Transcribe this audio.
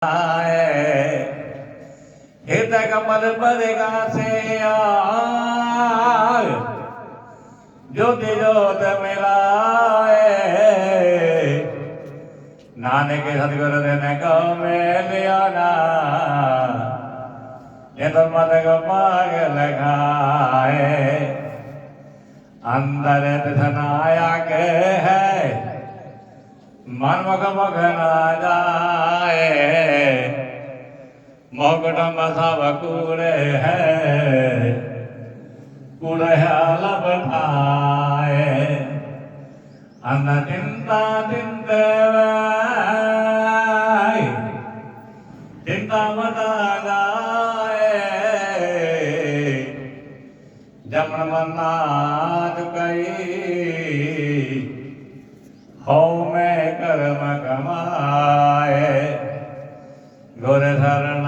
हित कमल पर गासे ज्योति ज्योत मिलाए नानक सतगुरु दिन को मिलिया ना ये तो मत को पाग लगाए अंदर तनाया के है मन मुख मुख ना जाए मोगट मसाव कूड़े है कूड़े लब खाए अन्न चिंता चिंते चिंता मता जाए जमन मन्ना कई हो में कर्म कमाए गुर शरण